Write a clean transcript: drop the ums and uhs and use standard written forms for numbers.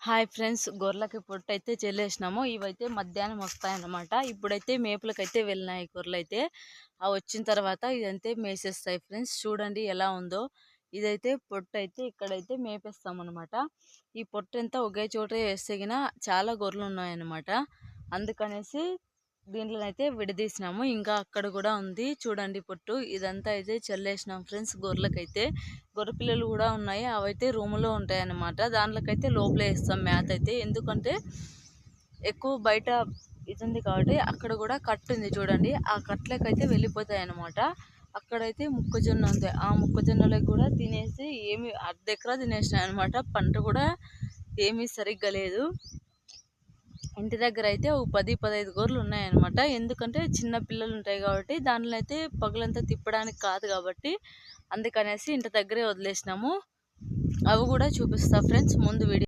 Hi friends, గొర్రెలకి పొట్టయితే చెల్లేసినాము. ఇవైతే మధ్యాహ్నం వస్తాయన్నమాట. ఇప్పుడైతే మేపులకైతే వెళ్ళినాయి గొర్రెలైతే. అవి వచ్చిన తర్వాత ఇదంతే మేసేస్తాయి ఫ్రెండ్స్. చూడండి ఎలా ఉందో. ఇదైతే పొట్టయితే ఇక్కడైతే మేపేస్తామన్నమాట. ఈ పొట్టంతా ఒకే చోట వేస్తే గిన చాలా గొర్రెలు ఉన్నాయన్నమాట. అందుకనేసి దీంట్లోనైతే విడదీసినాము. ఇంకా అక్కడ కూడా ఉంది చూడండి పొట్టు. ఇదంతా అయితే చల్లేసినాం ఫ్రెండ్స్ గొర్రెలకైతే. గొర్రె పిల్లలు కూడా ఉన్నాయి, అవైతే రూములో ఉంటాయి అన్నమాట. దాంట్లోకైతే లోపలే వేస్తాం మేత అయితే. ఎందుకంటే ఎక్కువ బయట ఇది ఉంది కాబట్టి. అక్కడ కూడా కట్టు ఉంది చూడండి, ఆ కట్లకైతే వెళ్ళిపోతాయి అన్నమాట. అక్కడైతే మొక్కజొన్న ఉంది, ఆ మొక్కజొన్నలకు కూడా తినేసి ఏమి అర్ధెకరా తినేసినాయి అనమాట. పంట కూడా ఏమీ సరిగ్గా లేదు. ఇంటి దగ్గర అయితే ఒక 10-15 గొర్రెలు ఉన్నాయన్నమాట. ఎందుకంటే చిన్న పిల్లలు ఉంటాయి కాబట్టి దాంట్లో అయితే పగలంతా తిప్పడానికి కాదు కాబట్టి అందుకనేసి ఇంటి దగ్గరే వదిలేసినాము. అవి కూడా చూపిస్తా ఫ్రెండ్స్ ముందు వీడియో.